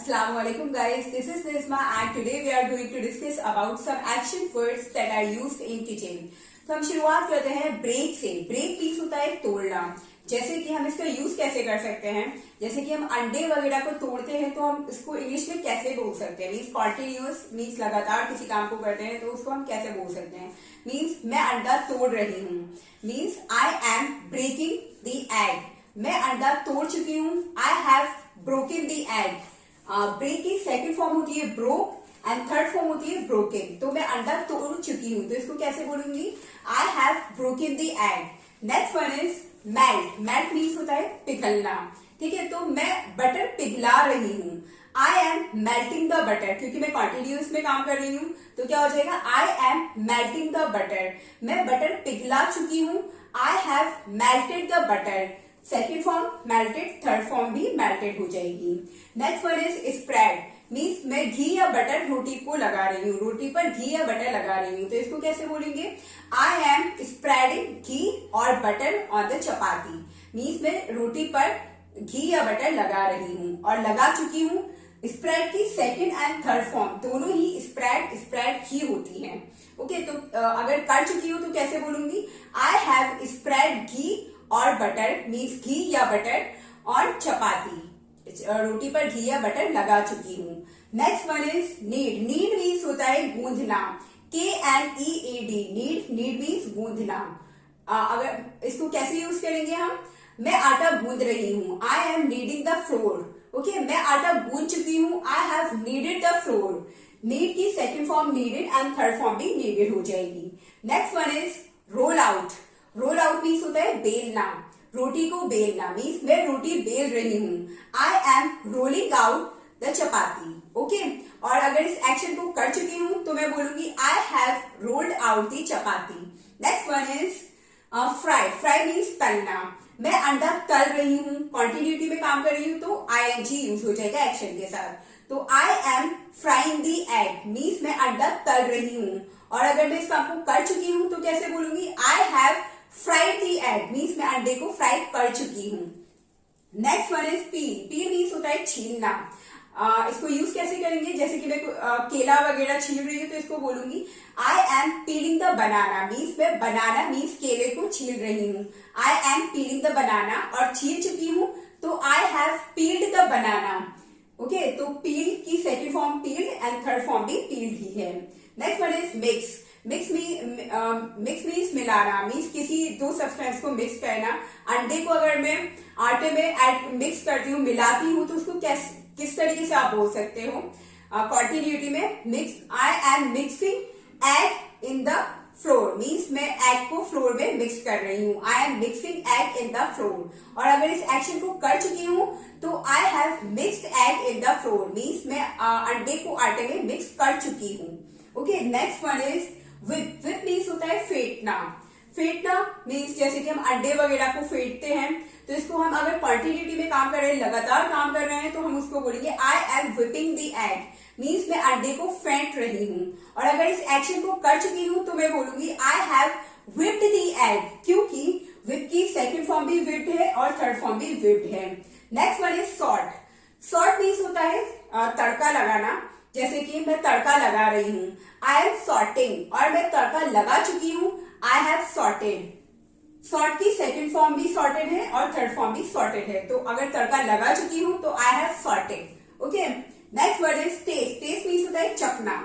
Assalamualaikum guys, this is Nisma and today we are going to discuss about some action words that are used in kitchen. तो हम शुरुआत करते हैं break से। Break means होता है तोड़ना। जैसे कि हम इसका यूज कैसे कर सकते हैं, जैसे कि हम अंडे वगैरह को तोड़ते हैं तो हम इसको इंग्लिश में कैसे बोल सकते हैं। मीन्स कॉन्टिन्यूअस, मीन्स लगातार किसी काम को करते हैं तो उसको हम कैसे बोल सकते हैं। मीन्स मैं अंडा तोड़ रही हूँ, means I am breaking the egg. मैं अंडा तोड़ चुकी हूँ, I have broken the egg. Break की सेकंड फॉर्म होती है ब्रोक एंड थर्ड फॉर्म होती है ब्रोकन। तो मैं अंडा तोड़ चुकी हूँ तो इसको कैसे बोलूंगी, I have broken the egg. Next one is melt. Melt means होता है पिघलना। ठीक है, तो मैं बटर पिघला रही हूँ, I M melting the butter. क्योंकि मैं कॉन्टिन्यूअस में काम कर रही हूँ तो क्या हो जाएगा, I am melting the butter. मैं बटर पिघला चुकी हूँ, I have melted the butter. Second form melted, third form भी मेल्टेड हो जाएगी। Next one is spread. Means मैं घी या बटर रोटी को लगा रही हूँ, रोटी पर घी या बटर लगा रही हूँ तो इसको कैसे बोलेंगे, आई एम स्प्रेडिंग घी और butter on the chapati. Means मैं रोटी पर घी या बटर लगा रही हूँ और लगा चुकी हूँ। स्प्रेड की सेकेंड एंड थर्ड फॉर्म दोनों ही स्प्रेड ही होती है। ओके, तो अगर कर चुकी हूँ तो कैसे बोलूंगी, आई हैव स्प्रेड घी और बटर। मीन्स घी या बटर और चपाती, रोटी पर घी या बटर लगा चुकी हूँ। Next one is knead. Knead means होता है गूंदना, KNEAD। नीड मीन्स गूंदना। अगर इसको कैसे यूज करेंगे हम, मैं आटा गूंद रही हूँ, I am kneading the flour. Okay, मैं आटा गूंद चुकी हूँ, I have kneaded the flour. Knead की second form kneaded and third form भी नीडेड हो जाएगी। Next one is roll out. Roll out means होता है बेलना, रोटी को बेलना। मीन्स मैं रोटी बेल रही हूँ, I M rolling out the chapati. Okay, और अगर इस एक्शन को कर चुकी हूँ तो मैं बोलूंगी I have rolled out the chapati. Next one is fry. Fry means तलना। मैं अंडा तल रही हूँ, कॉन्टिन्यूटी में काम कर रही हूँ तो ING यूज हो जाएगा एक्शन के साथ। तो I M frying the egg. Means मैं अंडा तल रही हूँ। और अगर मैं इस काम को कर चुकी हूँ तो कैसे बोलूंगी, I have fried the egg. Means मैं अंडे को फ्राई कर चुकी हूँ। Next one is peel. Peel means होता है छीलना। इसको यूज कैसे करेंगे, जैसे कि मैं केला वगैरह छील रही हूँ तो इसको बोलूंगी I am piling the banana. Means मैं बनाना मीन्स केले को छील रही हूँ, I M piling the banana. और छील चुकी हूँ तो I have peeled the banana. Okay, तो पील की second form peel and third form भी पील ही है। Next one is mix. Mix means मिलाना। मीन्स किसी दो सब्सटेंस को मिक्स करना। अंडे को अगर मैं आटे में मिक्स करती हूँ, मिलाती हूँ तो उसको किस तरीके से आप बोल सकते हो, कॉन्टिन्यूटी में mix. I am mixing egg in the floor. Means मैं एग को फ्लोर में मिक्स कर रही हूँ, I M mixing egg in the floor. और अगर इस एक्शन को कर चुकी हूँ तो I have mixed egg in the floor. Means मैं अंडे को आटे में मिक्स कर चुकी हूँ। Okay, next one is whip। whip means होता है फेंटना। फेंटना मीन्स जैसे कि हम अंडे वगैरह को फेंटते हैं तो इसको हम अगर कॉन्टिन्यूटी में काम कर रहे हैं, लगातार काम कर रहे हैं तो हम उसको बोलेंगे I am whipping the egg. Means मैं अंडे को फेंट रही हूँ। और अगर इस एक्शन को कर चुकी हूँ तो मैं बोलूंगी I have whipped the egg, क्योंकि whip की सेकेंड फॉर्म भी whipped है और थर्ड फॉर्म भी whipped है। Next one is sauté. Sauté means होता है तड़का लगाना। जैसे कि मैं तड़का लगा रही हूँ, आई एम सॉर्टिंग। और मैं तड़का लगा चुकी हूँ, आई हैव सॉर्टेड। सॉर्ट की सेकेंड फॉर्म भी सॉर्टेड है और थर्ड फॉर्म भी सॉर्टेड है। तो अगर तड़का लगा चुकी हूँ तो I have sauteed. Okay, next word is taste. Taste means होता है चखना।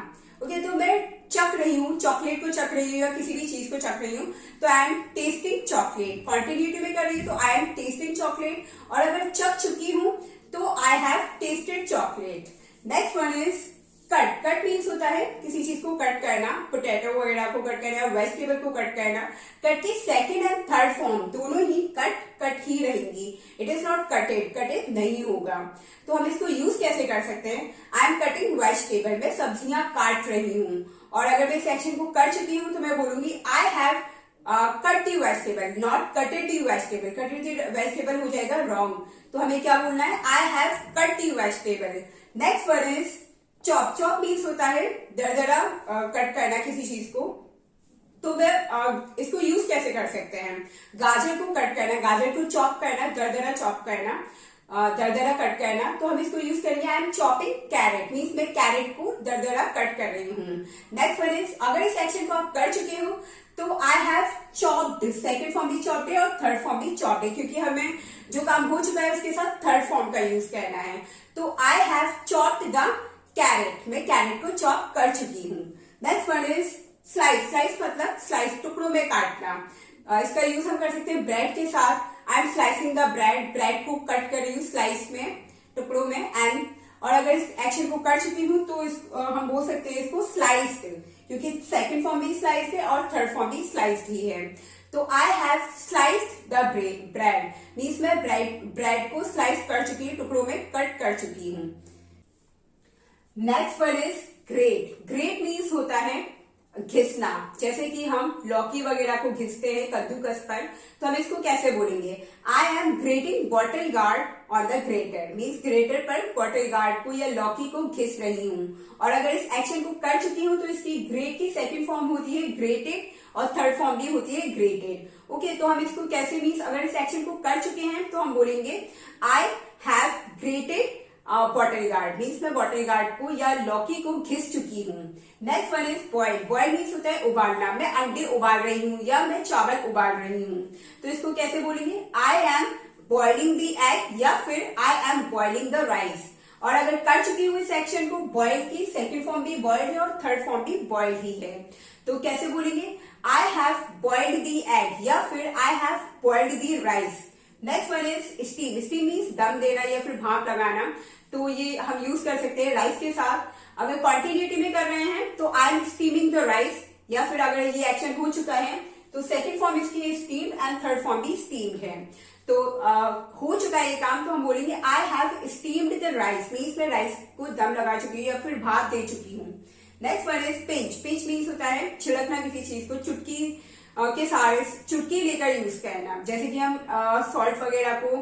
ओके, तो मैं चख रही हूँ, चॉकलेट को चख रही हूँ या किसी भी चीज को चख रही हूँ तो I M testing chocolate. Continuity में कर रही हूँ तो आई एम टेस्टिंग चॉकलेट। और अगर चख चुकी हूँ तो I have tested chocolate. Next one is cut. Cut means होता है किसी चीज को कट करना, पोटैटो वगैरह को कट करना, वेजिटेबल को कट करना। कट की सेकेंड एंड थर्ड फॉर्म दोनों ही कट ही रहेंगी। इट इज नॉट कटेड नहीं होगा। तो हम इसको यूज कैसे कर सकते हैं, आई एम कटिंग वेजिटेबल। मैं सब्जियां काट रही हूँ। और अगर मैं इस एक्शन को कर चुकी हूँ तो मैं बोलूंगी I have cut the vegetable, not कटेड the vegetable. कटेड the vegetable हो जाएगा रॉन्ग। तो हमें क्या बोलना है, I have cut the vegetable. Next word is chop. Chop means होता है दरदरा कट करना किसी चीज को। तो मैं इसको यूज कैसे कर सकते हैं, गाजर को कट करना, गाजर को चॉप करना, दरदरा चॉप करना। दरदरा कट करना, तो हम इसको यूज करेंगे I am chopping carrot, means मैं कैरेट को दरदरा कट कर रही हूँ। नेक्स्ट वन इज, अगर इस एक्शन को आप कर चुके हो तो I have chopped, second form भी चॉप्ड है और थर्ड फॉर्म भी चॉप्ड है, क्योंकि हमें जो काम हो चुका है उसके साथ थर्ड फॉर्म का यूज करना है। तो I have chopped the carat, मैं कैरेट को चॉप कर चुकी हूँ। Next one is slice, slice मतलब स्लाइस, टुकड़ों में काटना। इसका यूज हम कर सकते हैं ब्रेड के साथ, I am slicing the bread, bread को कट कर रही हूँ स्लाइस में, टुकड़ों में। एंड और अगर इस एक्शन को कर चुकी हूँ तो हम बोल सकते हैं इसको स्लाइस्ड, क्योंकि सेकंड फॉर्म भी स्लाइस है और थर्ड फॉर्म भी स्लाइस्ड ही है। तो I have sliced the bread, means मैं ब्रेड को स्लाइस कर चुकी हूँ, टुकड़ों में कट कर चुकी हूँ। Next word is great, great means होता है घिसना, जैसे कि हम लौकी वगैरह को घिसते हैं कद्दूकस पर, तो हम इसको कैसे बोलेंगे, I am grating bottle gourd on the greater, means greater पर बॉटल गार्ड को या लौकी को घिस रही हूँ। और अगर इस एक्शन को कर चुकी हूँ तो इसकी ग्रेट की सेकंड फॉर्म होती है ग्रेटेड और थर्ड फॉर्म भी होती है ग्रेटेड। ओके, तो हम इसको कैसे, मीन्स अगर इस एक्शन को कर चुके हैं तो हम बोलेंगे I have grated bottle gourd, means मैं बॉटल गार्ड को या लौकी को घिस चुकी हूँ। Next one is boil, boil means होता है उबालना, मैं अंडे उबाल रही हूँ या मैं चावल उबाल रही हूँ, तो इसको कैसे बोलेंगे, I am boiling the egg या फिर I am boiling the rice. और अगर कर चुकी हूँ इस एक्शन को, बॉइल की सेकेंड फॉर्म भी बॉइल्ड है और थर्ड फॉर्म भी बॉइल्ड ही है, तो कैसे बोलेंगे, I have boiled the egg या फिर I have boiled the rice. Next one is steam, steam means दम देना या फिर भाप लगाना, तो ये हम यूज कर सकते हैं राइस के साथ। अगर कॉन्टिन्यूटी में कर रहे हैं तो I M steaming the rice, या फिर अगर ये एक्शन हो चुका है तो सेकेंड फॉर्म इसकी स्टीम एंड थर्ड फॉर्म भी स्टीम है। तो हो चुका है ये काम, तो हम बोलेंगे I have steamed the rice, means मैं राइस को दम लगा चुकी हूँ या फिर भाप दे चुकी हूँ। Next one is pinch, pinch means होता है छिड़कना किसी चीज को, चुटकी के सारे चुटकी लेकर यूज करना, जैसे कि हम सॉल्ट वगैरह को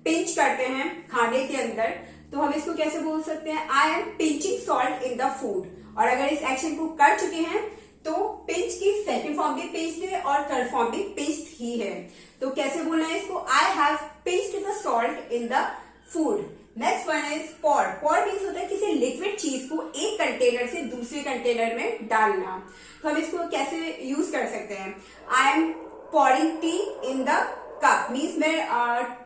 पिंच करते हैं खाने के अंदर, तो हम इसको कैसे बोल सकते हैं, I M pinching salt in the food. और अगर इस एक्शन को कर चुके हैं तो पिंच की सेकंड फॉर्म भी पिंच्ड है और थर्ड फॉर्म भी पिंच्ड ही है, तो कैसे बोलना है इसको, I have pinched the salt in the food. Next one is pour, pour means होता है किसी लिक्विड चीज को एक कंटेनर से दूसरे कंटेनर में डालना, तो हम इसको कैसे यूज कर सकते हैं, I M pouring T in the cup, means मैं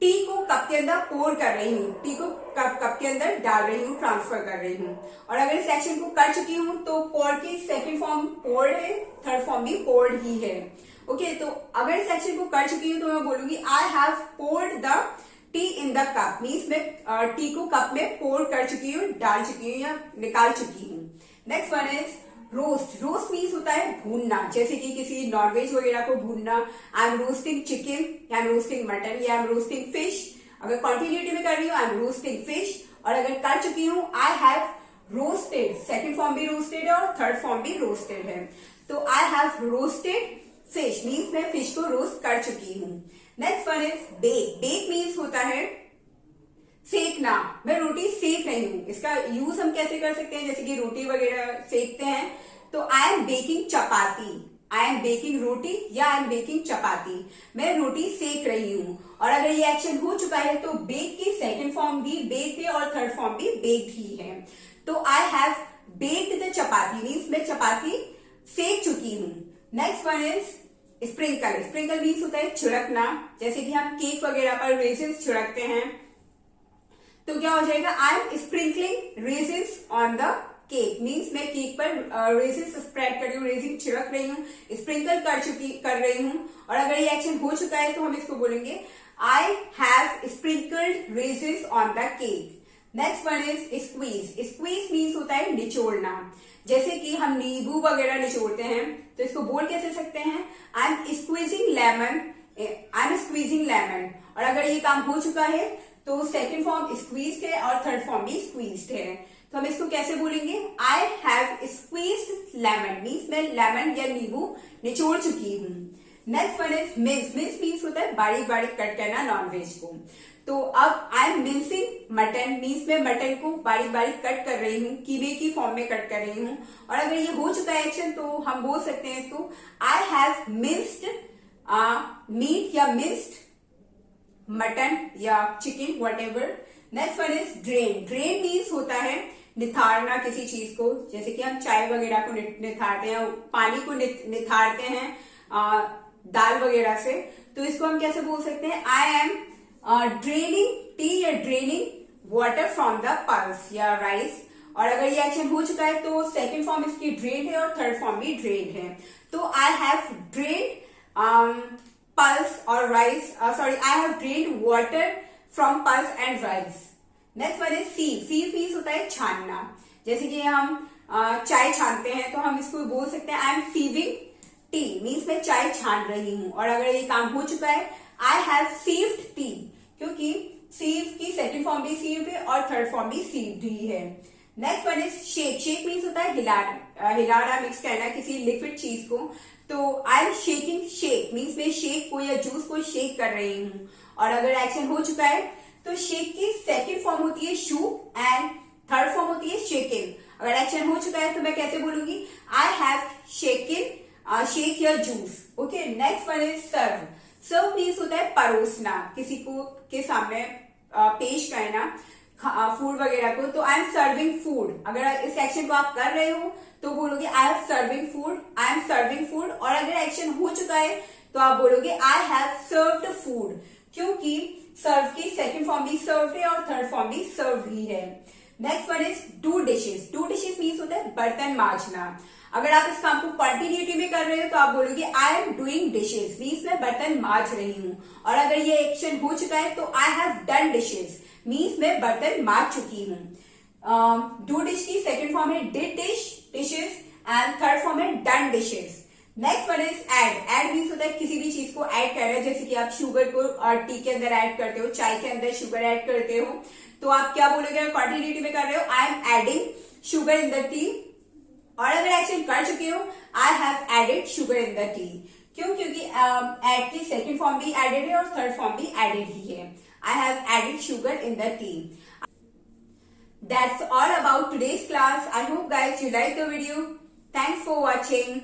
टी को कप के अंदर पोर कर रही हूँ, टी को कप के अंदर डाल रही हूँ, ट्रांसफर कर रही हूँ। और अगर इस एक्शन को कर चुकी हूँ तो पोर की सेकंड फॉर्म पोर्ड है, थर्ड फॉर्म भी पोर्ड ही है। ओके, तो अगर इस एक्शन को कर चुकी हूँ तो मैं बोलूंगी I have poured the tea in the cup, means मैं टी को कप में पोर कर चुकी हूँ, डाल चुकी हूँ या निकाल चुकी हूँ। Next one is roast, roast means होता है भूनना, जैसे कि किसी नॉनवेज वगैरह को भूनना, I am roasting chicken, I am roasting mutton या आई एम रोस्टिंग फिश। अगर कॉन्टिन्यूटी में कर रही हूँ आई एम रोस्टिंग फिश, और अगर कर चुकी हूँ I have roasted, second form भी रोस्टेड है और थर्ड फॉर्म भी रोस्टेड है, तो I have roasted fish, means मैं फिश को रोस्ट कर चुकी हूँ। Next one is bake, bake means होता है सेकना, मैं रोटी सेक रही हूँ, इसका यूज हम कैसे कर सकते हैं, जैसे कि रोटी वगैरह सेकते हैं, तो I am baking chapati, I am baking roti या आई एम बेकिंग चपाती, मैं रोटी सेक रही हूँ। और अगर ये एक्शन हो चुका है तो बेक की सेकंड फॉर्म भी बेक है और थर्ड फॉर्म भी बेक्ड ही है, तो I have baked the chapati, means मैं चपाती सेक चुकी हूँ। Next one is sprinkle, sprinkle means होता है छिड़कना, जैसे कि हम केक वगैरह पर रेजिन्स छिड़कते हैं, तो क्या हो जाएगा, I am sprinkling resins on the cake, means मैं केक पर रेजिन्स स्प्रेड कर रही हूँ, रेजिन छिड़क रही हूँ, स्प्रिंकल कर रही हूँ। और अगर ये एक्शन हो चुका है तो हम इसको बोलेंगे I have sprinkled resins on the cake. Next one is squeeze, squeeze means होता है निचोड़ना, जैसे कि हम नींबू वगैरह निचोड़ते हैं, तो इसको बोल कैसे सकते हैं, I M squeezing lemon, I am squeezing lemon. और अगर ये काम हो चुका है तो सेकंड फॉर्म स्क्वीज्ड है और थर्ड फॉर्म भी स्क्वीज्ड है, तो हम इसको कैसे बोलेंगे, I have squeezed lemon, means मैं लेमन या नींबू निचोड़ चुकी हूँ। Next one is mince, mince means होता है बारीक बारीक कट करना नॉनवेज को, तो अब I am mincing mutton, means मैं मटन को बारीक बारीक कट कर रही हूँ, कीमे की फॉर्म में कट कर रही हूँ। और अगर ये हो चुका है एक्शन तो हम बोल सकते हैं इसको, आई हैव मिन्स्ड मीट या मिन्स्ड मटन या chicken whatever. Next one is drain. Drain means होता है निथारना किसी चीज को, जैसे कि हम चाय वगैरह को निथारते हैं, पानी को निथारते हैं दाल वगैरह से, तो इसको हम कैसे बोल सकते हैं? आई एम ड्रेनिंग टी या draining water from the pulse या राइस. और अगर ये एक्शन हो चुका है तो सेकंड फॉर्म इसकी ड्रेन है और थर्ड फॉर्म भी ड्रेन है. तो आई हैव ड्रेन पल्स और rice, sorry, I have drain water from pulse and rice. Next one is sieve. Sieve means होता है छानना. जैसे कि हम चाय छानते हैं तो हम इसको बोल सकते हैं I am sieving tea, means मैं चाय छान रही हूं. और अगर ये काम हो चुका है आई हैव सीव्ड टी, क्योंकि सीव की सेकंड फॉर्म भी सीव्ड है और थर्ड फॉर्म भी सीव्ड ही है. Next one is shake. Shake means होता है हिलाना मिक्स करना किसी लिक्विड चीज को. तो I M shaking shake means मैं शेक को या जूस को शेक कर रही हूं. और अगर एक्शन हो चुका है तो शेक की सेकंड फॉर्म होती है शू एंड थर्ड फॉर्म होती है शेकिन. अगर एक्शन हो चुका है तो मैं कैसे बोलूंगी? आई हैव शेकिन शेक या juice. Okay. Next one is serve. Serve means होता है परोसना, किसी को के सामने पेश करना फूड वगैरह को. तो आई एम सर्विंग फूड. अगर इस एक्शन को आप कर रहे हो तो बोलोगे I have serving food, I am serving food. और अगर एक्शन हो चुका है तो आप बोलोगे आई हैव सर्व्ड फूड, क्योंकि सर्व की सेकंड फॉर्म भी सर्व है और थर्ड फॉर्म भी सर्व ही है. Next one is do dishes. Do dishes means होता है बर्तन मांजना. अगर आप इस काम को कंटिन्यूटी में कर रहे हो तो आप बोलोगे I am doing dishes, means मैं बर्तन मांज रही हूं. और अगर ये एक्शन हो चुका है तो I have done dishes, means मैं बर्तन मांज चुकी हूं. डू डिश की सेकंड फॉर्म है did dishes and third form है done dishes. Next one is add. Add means होता है किसी भी चीज को ऐड कर रहे हैं, जैसे कि आप शुगर को टी के अंदर ऐड करते हो, चाय के अंदर शुगर ऐड करते हो, तो आप क्या बोलोगे? कंटिन्यूटी में कर रहे हो I am adding sugar in the tea. और अगर एक्शन कर चुके हो I have added sugar in the tea. क्यों? क्योंकि एड की सेकंड फॉर्म भी एडेड है और थर्ड फॉर्म भी एडेड ही है. I have added sugar in the tea. That's all about today's class. I hope guys you like the video. Thanks for watching.